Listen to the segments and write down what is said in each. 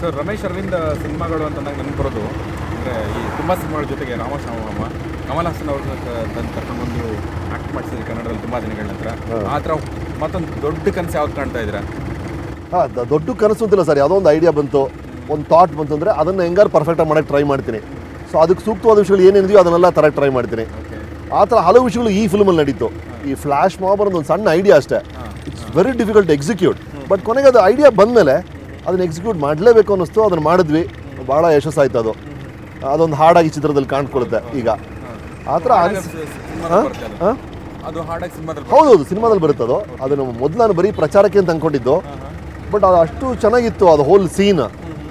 So Ramesh Arvind ಸಿನಿಮಾಗಳು ಅಂತಂದಾಗ ನನಗೆ ಬರೋದು ಅಂದರೆ ಈ ತುಂಬ ಸಿನಿಮಾಗಳ ಜೊತೆಗೆ ರಾಮಶ್ಯಾಮ ಕಮಲ್ ಹಾಸನ್ ಅವ್ರನ್ನ ಕರ್ಕೊಂಡು ಬಂದು ಆ್ಯಕ್ಟ್ ಮಾಡಿಸಿದ್ರಿ ಕನ್ನಡದಲ್ಲಿ ತುಂಬ ದಿನಗಳ ನಂತರ. ಆ ಥರ ಮತ್ತೊಂದು ದೊಡ್ಡ ಕನಸು ಯಾವ್ದು ಕಾಣ್ತಾ ಇದ್ದೀರಾ? ದೊಡ್ಡ ಕನಸು ಅಂತಿಲ್ಲ ಸರ್, ಯಾವುದೋ ಒಂದು ಐಡಿಯಾ ಬಂತು, ಒಂದು ಥಾಟ್ ಬಂತು ಅಂದರೆ ಅದನ್ನು ಹೆಂಗಾರು ಪರ್ಫೆಕ್ಟಾಗಿ ಮಾಡೋಕ್ಕೆ ಟ್ರೈ ಮಾಡ್ತೀನಿ. ಸೊ ಅದಕ್ಕೆ ಸೂಕ್ತವಾದ ವಿಷಯಗಳು ಏನೇನಿದೆಯೋ ಅದನ್ನೆಲ್ಲ ತರಕ್ಕೆ ಟ್ರೈ ಮಾಡ್ತೀನಿ. ಆ ಥರ ಹಲವು ವಿಷಯಗಳು ಈ ಫಿಲ್ಮಲ್ಲಿ ನಡೀತು. ಈ ಫ್ಲ್ಯಾಶ್ ಮಾಬ್ ಅನ್ನೋದು ಒಂದು ಸಣ್ಣ ಐಡಿಯಾ ಅಷ್ಟೇ. It's very difficult to execute. But ಕೊನೆಗೆ ಅದು ಐಡಿಯಾ ಬಂದಮೇಲೆ ಅದನ್ನು ಎಕ್ಸಿಕ್ಯೂಟ್ ಮಾಡಲೇಬೇಕು ಅನ್ನಿಸ್ತು. ಅದನ್ನು ಮಾಡಿದ್ವಿ, ಭಾಳ ಯಶಸ್ಸಾಯ್ತು. ಅದೊಂದು ಹಾಡಾಗಿ ಚಿತ್ರದಲ್ಲಿ ಕಾಣ್ಕೊಳುತ್ತೆ ಈಗ. ಆ ಥರ ಹೌದೌದು, ಸಿನಿಮಾದಲ್ಲಿ ಬರುತ್ತೆ ಅದು. ಅದನ್ನು ಮೊದಲು ನಾನು ಬರೀ ಪ್ರಚಾರಕ್ಕೆ ಅಂತ ಅಂದ್ಕೊಂಡಿದ್ದು. ಬಟ್ ಅದು ಅಷ್ಟು ಚೆನ್ನಾಗಿತ್ತು, ಅದು ಹೋಲ್ ಸೀನ್,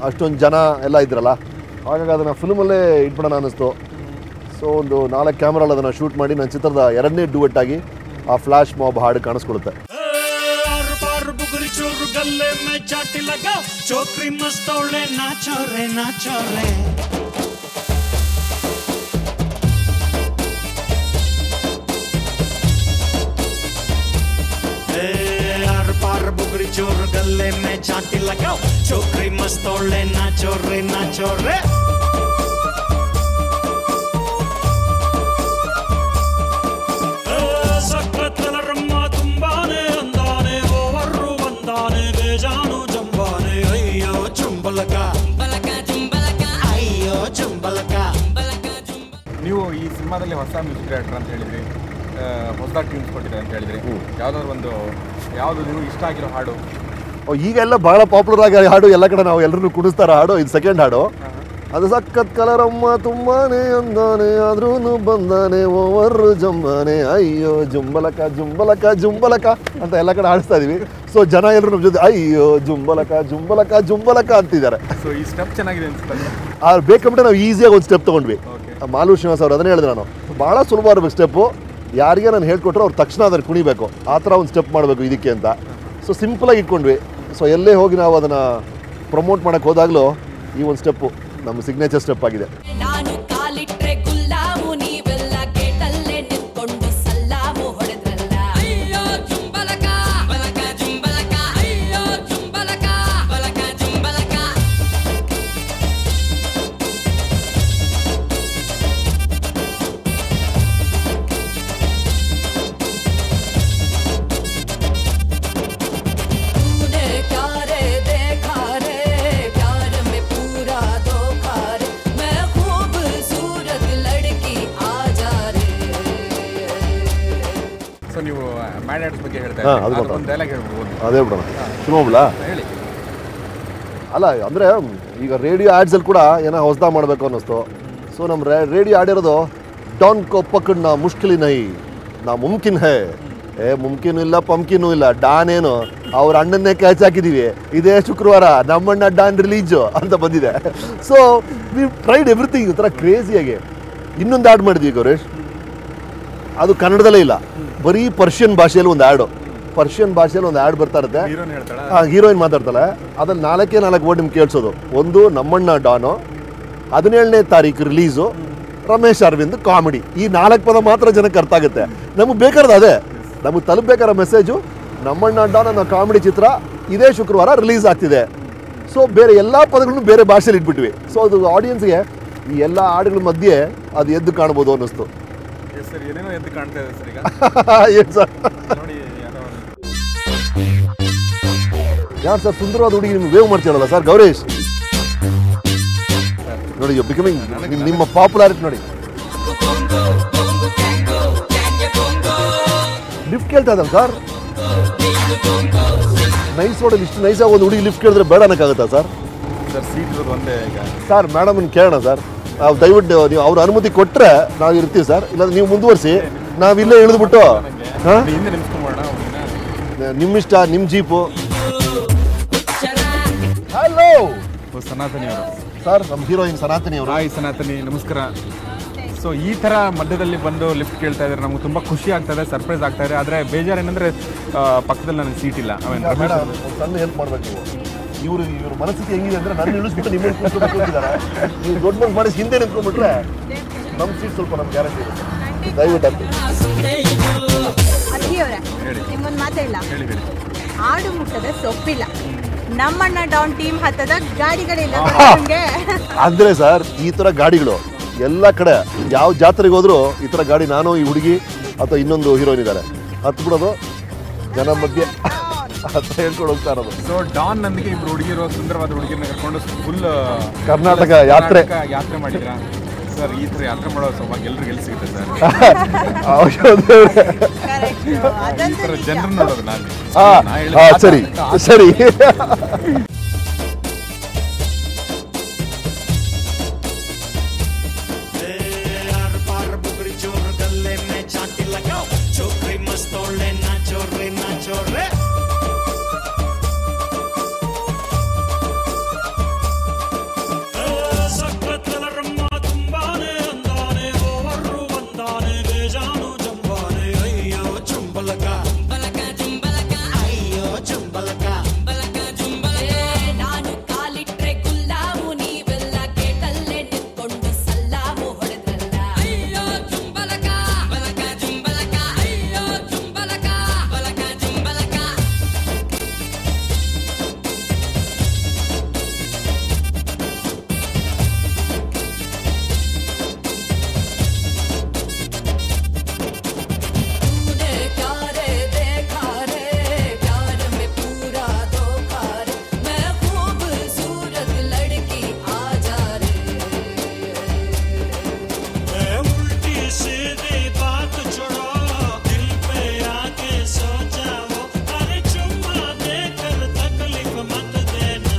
ಅಷ್ಟೊಂದು ಜನ ಎಲ್ಲ ಇದ್ರಲ್ಲ, ಹಾಗಾಗಿ ಅದನ್ನು ಫಿಲ್ಮಲ್ಲೇ ಇಟ್ಬಿಡೋಣ ಅನ್ನಿಸ್ತು. ಸೊ ಒಂದು 4 ಕ್ಯಾಮ್ರಲ್ಲಿ ಅದನ್ನು ಶೂಟ್ ಮಾಡಿ ನನ್ನ ಚಿತ್ರದ 2ನೇ ಡ್ಯೂಯೆಟ್ ಆಗಿ ಆ ಫ್ಲ್ಯಾಶ್ ಮಾಬ್ ಹಾಡು ಕಾಣಿಸ್ಕೊಳುತ್ತೆ. चोर गले में चाटी लगाओ, छोकरी मस्तोले नाचो रे नाचो रे. सकतल रम्मा तुम्बाने अंदाने वो वर्रु बंदाने बेजानु जंबाने अय्यो चुंबलका बलका चुंबलका अय्यो चुंबलका बलका चुंबलका. ನೀವು ಈ ಸಿನಿಮಾದಲ್ಲಿ ಹೊಸ ಮ್ಯೂಸಿಕ್ ಡೈರೆಕ್ಟರ್ ಅಂತ ಹೇಳಿದ್ರಿ, ಹೊಸದಾಗಿ ಟ್ಯೂನ್ಸ್ ಕೊಟ್ಟಿದ್ದಾರೆ ಅಂತ ಹೇಳಿದ್ರಿ. ಯಾವುದು ನೀವು ಇಷ್ಟ ಆಗಿರೋ ಹಾಡು? ಈಗ ಎಲ್ಲ ಭಾಳ ಪಾಪ್ಯುಲರ್ ಆಗಿ ಹಾಡು, ಎಲ್ಲ ಕಡೆ ನಾವು ಎಲ್ಲರೂ ಕುಣಿಸ್ತಾರ ಹಾಡು. ಇದು ಸೆಕೆಂಡ್ ಹಾಡು. ಅದು ಸಖತ್ ಕಲರಮ್ಮ ತುಂಬಾನೇ ಅಂದಾನೆ ಆದ್ರೂ ಬಂದಾನೆ ಓವರ್ ಜಂಬಾನೆ ಅಯ್ಯೋ ಜುಂಬಲಕ ಜುಂಬಲಕ ಜುಂಬಲಕ ಅಂತ ಎಲ್ಲ ಕಡೆ ಹಾಡಿಸ್ತಾ ಇದೀವಿ. ಸೊ ಜನ ಎಲ್ಲರೂ ನಮ್ಮ ಜೊತೆ ಅಯ್ಯೋ ಜುಂಬಲಕ ಜುಂಬಲಕ ಜುಂಬಲಕ ಅಂತಿದ್ದಾರೆ. ಸೊ ಈ ಸ್ಟೆಪ್ ಚೆನ್ನಾಗಿದೆ ಅನ್ಸುತ್ತೆ. ಬೇಕಂಬಿಟ್ಟು ನಾವು ಈಸಿಯಾಗಿ ಒಂದು ಸ್ಟೆಪ್ ತೊಗೊಂಡ್ವಿ. ಮಾಲೂರು ಶ್ರೀನಿವಾಸ್ ಅವರು ಅದನ್ನೇ ಹೇಳಿದೆ, ನಾನು ಭಾಳ ಸುಲಭ ಇರಬೇಕು ಸ್ಟೆಪ್ಪು. ಯಾರಿಗೆ ನಾನು ಹೇಳ್ಕೊಟ್ರೆ ಅವ್ರು ತಕ್ಷಣ ಅದನ್ನು ಕುಣಿಬೇಕು, ಆ ಥರ ಒಂದು ಸ್ಟೆಪ್ ಮಾಡಬೇಕು ಇದಕ್ಕೆ ಅಂತ. ಸೊ ಸಿಂಪಲಾಗಿ ಇಟ್ಕೊಂಡ್ವಿ. ಸೊ ಎಲ್ಲೇ ಹೋಗಿ ನಾವು ಅದನ್ನು ಪ್ರಮೋಟ್ ಮಾಡೋಕ್ಕೆ ಹೋದಾಗಲೂ ಈ ಒಂದು ಸ್ಟೆಪ್ಪು ನಮ್ಮ ಸಿಗ್ನೇಚರ್ ಸ್ಟೆಪ್ ಆಗಿದೆ. ನೀವು ಮ್ಯಾಡ್ ಆಡ್ಸ್ ಬಗ್ಗೆ ಹೇಳ್ತಾ ಅದೇ ಬಿಡೋಣ ಶುರು ಮಾಡ್ಲಾ? ಅಲ್ಲ ಅಂದರೆ ಈಗ ರೇಡಿಯೋ ಆ್ಯಡ್ಸಲ್ಲಿ ಕೂಡ ಏನೋ ಹೊಸದಾಗಿ ಮಾಡಬೇಕು ಅನ್ನಿಸ್ತು. ಸೊ ನಮ್ಮ ರೇಡಿಯೋ ಆಡಿರೋದು ಡಾನ್ ಕೋ ಪಕಡ್ ನಾ ಮುಷ್ಕಿಲಿ ನೈ ನಾ ಮುಮ್ಕಿನ್ ಹೇ, ಮುಮ್ಕಿನೂ ಇಲ್ಲ ಪಂಕಿನೂ ಇಲ್ಲ, ಡಾನ್ ಏನು ಅವ್ರ ಅಣ್ಣನ್ನೇ ಕ್ಯಾಚ್ ಹಾಕಿದ್ದೀವಿ, ಇದೇ ಶುಕ್ರವಾರ ನಮ್ಮಣ್ಣ ಡಾನ್ ರಿಲೀಜು ಅಂತ ಬಂದಿದೆ. ಸೊ ವಿ ಟ್ರೈಡ್ ಎವ್ರಿಥಿಂಗ್ ಈ ಥರ ಕ್ರೇಜಿಯಾಗಿ. ಇನ್ನೊಂದು ಆ್ಯಡ್ ಮಾಡಿದ್ವಿ ಗೌರೇಶ್, ಅದು ಕನ್ನಡದಲ್ಲೇ ಇಲ್ಲ, ಬರೀ ಪರ್ಷಿಯನ್ ಭಾಷೆಯಲ್ಲಿ ಒಂದು ಆ್ಯಡು. ಪರ್ಷಿಯನ್ ಭಾಷೆಯಲ್ಲಿ ಒಂದು ಆ್ಯಡ್ ಬರ್ತಾ ಇರುತ್ತೆ, ಹೀರೋಯಿನ್ ಮಾತಾಡ್ತಾಳೆ. ಅದ್ರಲ್ಲಿ 4 ವರ್ಡ್ ನಿಮ್ಗೆ ಕೇಳಿಸೋದು. ಒಂದು ನಮ್ಮಣ್ಣ ಡಾನು, 17ನೇ ತಾರೀಕು ರಿಲೀಸು, ರಮೇಶ್ ಅರವಿಂದ್ ಕಾಮಿಡಿ. ಈ 4 ಪದ ಮಾತ್ರ ಜನಕ್ಕೆ ಅರ್ಥ ಆಗುತ್ತೆ. ನಮಗೆ ಬೇಕಾದ ಅದೇ, ನಮಗೆ ತಲುಪಬೇಕಾದ ಮೆಸೇಜು ನಮ್ಮಣ್ಣ ಡಾನ್ ಅನ್ನೋ ಕಾಮಿಡಿ ಚಿತ್ರ ಇದೇ ಶುಕ್ರವಾರ ರಿಲೀಸ್ ಆಗ್ತಿದೆ. ಸೊ ಬೇರೆ ಎಲ್ಲ ಪದಗಳನ್ನು ಬೇರೆ ಭಾಷೆಯಲ್ಲಿ ಇಟ್ಬಿಟ್ವಿ. ಸೊ ಅದು ಆಡಿಯನ್ಸ್ಗೆ ಈ ಎಲ್ಲ ಹಾಡುಗಳ ಮಧ್ಯೆ ಅದು ಎದ್ದು ಕಾಣ್ಬೋದು ಅನ್ನಿಸ್ತು. ಸರ್ ಏನೇನೋ ಎದ್ದು ಕಾಣ್ತಾ ಇದೆ ಸರ್ ಈಗ. ಏನು ಸರ್ ನೋಡಿ ಯಾರು ಸರ್ ಸುಂದರವಾದ ಹುಡುಗಿ ನಿಮ್ಗೆ ವೇವ್ ಮಾಡ್ತೀರಲ್ಲ ಸರ್ ಗೌರೇಶ್. ನೋಡಿ ಯು ಬಿಕಮಿಂಗ್ ನಿಮ್ಮ ಪಾಪ್ಯುಲಾರಿಟಿ ನೋಡಿ. ಲಿಫ್ಟ್ ಕೇಳ್ತಾ ಇದ್ದಲ್ಲ ಸರ್, ನೈಸ್ ರೋಡಲ್ಲಿ ಇಷ್ಟು ನೈಸಾಗಿ ಒಂದು ಹುಡುಗಿ ಲಿಫ್ಟ್ ಕೇಳಿದ್ರೆ ಬೇಡ ಅನ್ನೋಕ್ಕಾಗುತ್ತಾ ಸರ್? ಸರ್ ಸೀಟ್ ಇರೋದು ಒಂದೇ ಈಗ. ಸರ್ ಮೇಡಮ್ನ ಕೇಳೋಣ ಸರ್, ನಾವು ದಯವಿಟ್ಟು ನೀವು ಅವ್ರ ಅನುಮತಿ ಕೊಟ್ಟರೆ ನಾವು ಇರ್ತೀವಿ ಸರ್, ಇಲ್ಲಾಂದ್ರೆ ನೀವು ಮುಂದುವರಿಸಿ, ನಾವಿಲ್ಲೇ ಇಳಿದ್ಬಿಟ್ಟು ನಿಮ್ಮಿಷ್ಟ, ನಿಮ್ಮ ಜೀಪು. ಹಲೋ ಸನಾತನಿ ಅವರು ಸರ್, ನಮ್ಮ ಹೀರೋಯಿನ್ ಸನಾತನಿ ಅವರು. ಹಾಯ್ ಸನಾತನಿ, ನಮಸ್ಕಾರ. ಸೊ ಈ ಥರ ಮಧ್ಯದಲ್ಲಿ ಬಂದು ಲಿಫ್ಟ್ ಕೇಳ್ತಾ ಇದ್ದಾರೆ, ನಮ್ಗೆ ತುಂಬ ಖುಷಿ ಆಗ್ತದೆ, ಸರ್ಪ್ರೈಸ್ ಆಗ್ತಾ ಇದೆ. ಆದರೆ ಬೇಜಾರು ಏನಂದರೆ ಪಕ್ಕದಲ್ಲಿ ನನಗೆ ಸೀಟ್ ಇಲ್ಲ. ಸಣ್ಣ ಹೆಲ್ಪ್ ಮಾಡ್ಬೇಕು ನೀವು. ಇವ್ರ ಮನಸ್ಥಿತಿ ಹೆಂಗಿದೆ ಅಂದರೆ ನನ್ನ ಇಳಿಸ್ಬಿಟ್ಟು ನಿಮ್ಮನ್ನು ಕೂತ್ಕೋಬೇಕು ಅಂತಿದ್ದಾರೆ. ನೀವು ದೊಡ್ಡ ಮನಸ್ಸು ಮಾಡಿ ಹಿಂದೆ ನಿಂತ್ಕೊಂಡ್ಬಿಟ್ರೆ ನಮ್ಮ ಸೀಟ್ ಸ್ವಲ್ಪ ನಮ್ಗೆ ಗ್ಯಾರಂಟಿ ಇರುತ್ತೆ. ದಯವಿಟ್ಟು ನಿಮ್ಮೊಂದು ಮಾತೇ ಇಲ್ಲ, ಆಡು ಮುಟ್ಟದ ಸೊಪ್ಪಿಲ್ಲ. ನಮ್ಮಣ್ಣ ಡಾನ್ ಟೀಮ್ ಹತ್ತದ ಗಾಡಿಗಳಿಲ್ಲ ನಮ್ಗೆ. ಅಂದರೆ ಸರ್ ಈ ಥರ ಗಾಡಿಗಳು ಎಲ್ಲ ಕಡೆ ಯಾವ ಜಾತ್ರೆಗೆ ಹೋದ್ರು ಈ ಥರ ಗಾಡಿ, ನಾನು ಈ ಹುಡುಗಿ ಅಥವಾ ಇನ್ನೊಂದು ಹೀರೋಯಿನ್ ಇದ್ದಾರೆ, ಹತ್ತು ಬಿಡೋದು ಜನ ಮಧ್ಯೆ ಅಂತ ಹೇಳ್ಕೊಂಡು ಹೋಗ್ತಾ ಇರೋದು. ಸೊ ಡಾನ್ ನಂದಿಗೆ ಇಬ್ರು ಹುಡುಗಿರು, ಸುಂದರವಾದ ಹುಡುಗಿರನ್ನ ಕರ್ಕೊಂಡು ಫುಲ್ ಕರ್ನಾಟಕ ಯಾತ್ರೆ ಮಾಡಿದ್ರ ಸರ್. ಈ ಥರ ಯಾತ್ರೆ ಮಾಡೋ ಸೌಭಾಗ್ಯ ಎಲ್ರಿಗೂ ಎಲ್ಲಿ ಸಿಗುತ್ತೆ ಸರ್? Correct. ಈ ಅದಂತೂ ಥರ ನಿಜ. ಜನರನ್ನ ನೋಡೋದು ನಾನು. ಸರಿ ಸರಿ आर पार बुगड़ी चोर गले में चाटी लगाओ छोकरी मस्त ओले नाचो रे ಸಕ್ಕತ್ತಲ ರಮ್ಮ ತುಂಬಾನೆ ಅಂದಾನೆ ಓವರು ಬಂದಾನೆ ಬೇಜಾನು ಜಂಬಾನೆ ಅಯ್ಯೋ ಚುಂಬಲಕ ಅಯ್ಯೋ ಚುಂಬಲಕ ನಾನು ಕಾಲಿಟ್ರೆ ಗುಲ್ಲಾವು ನೀವೆಲ್ಲ ಕೇಟಲ್ಲೇ ನಿಂತ್ಕೊಂಡು ಸಲ್ಲಾವು ಹೊಡೆದ್ರಲ್ಲ ಅಯ್ಯೋ ಚುಂಬಲಕ ಅಯ್ಯೋ ಚುಂಬಲಕ तूने क्या रे देखा रे प्यार में पूरा धोखा रे मैं खूबसूरत लड़की आ जा रे उल्टी सीधी बात छोड़ो दिल पे आके सो जाओ अरे चुम्मा देकर तकलीफ मत देना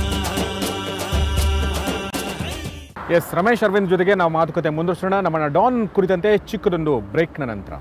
ಎಸ್, ರಮೇಶ್ ಅರವಿಂದ್ ಜೊತೆಗೆ ನಾವು ಮಾತುಕತೆ ಮುಂದುವರಿಸೋಣ. ನಮ್ಮ ಡಾನ್ ಕುರಿತಂತೆ ಚಿಕ್ಕದೊಂದು ಬ್ರೇಕ್ನ ನಂತರ.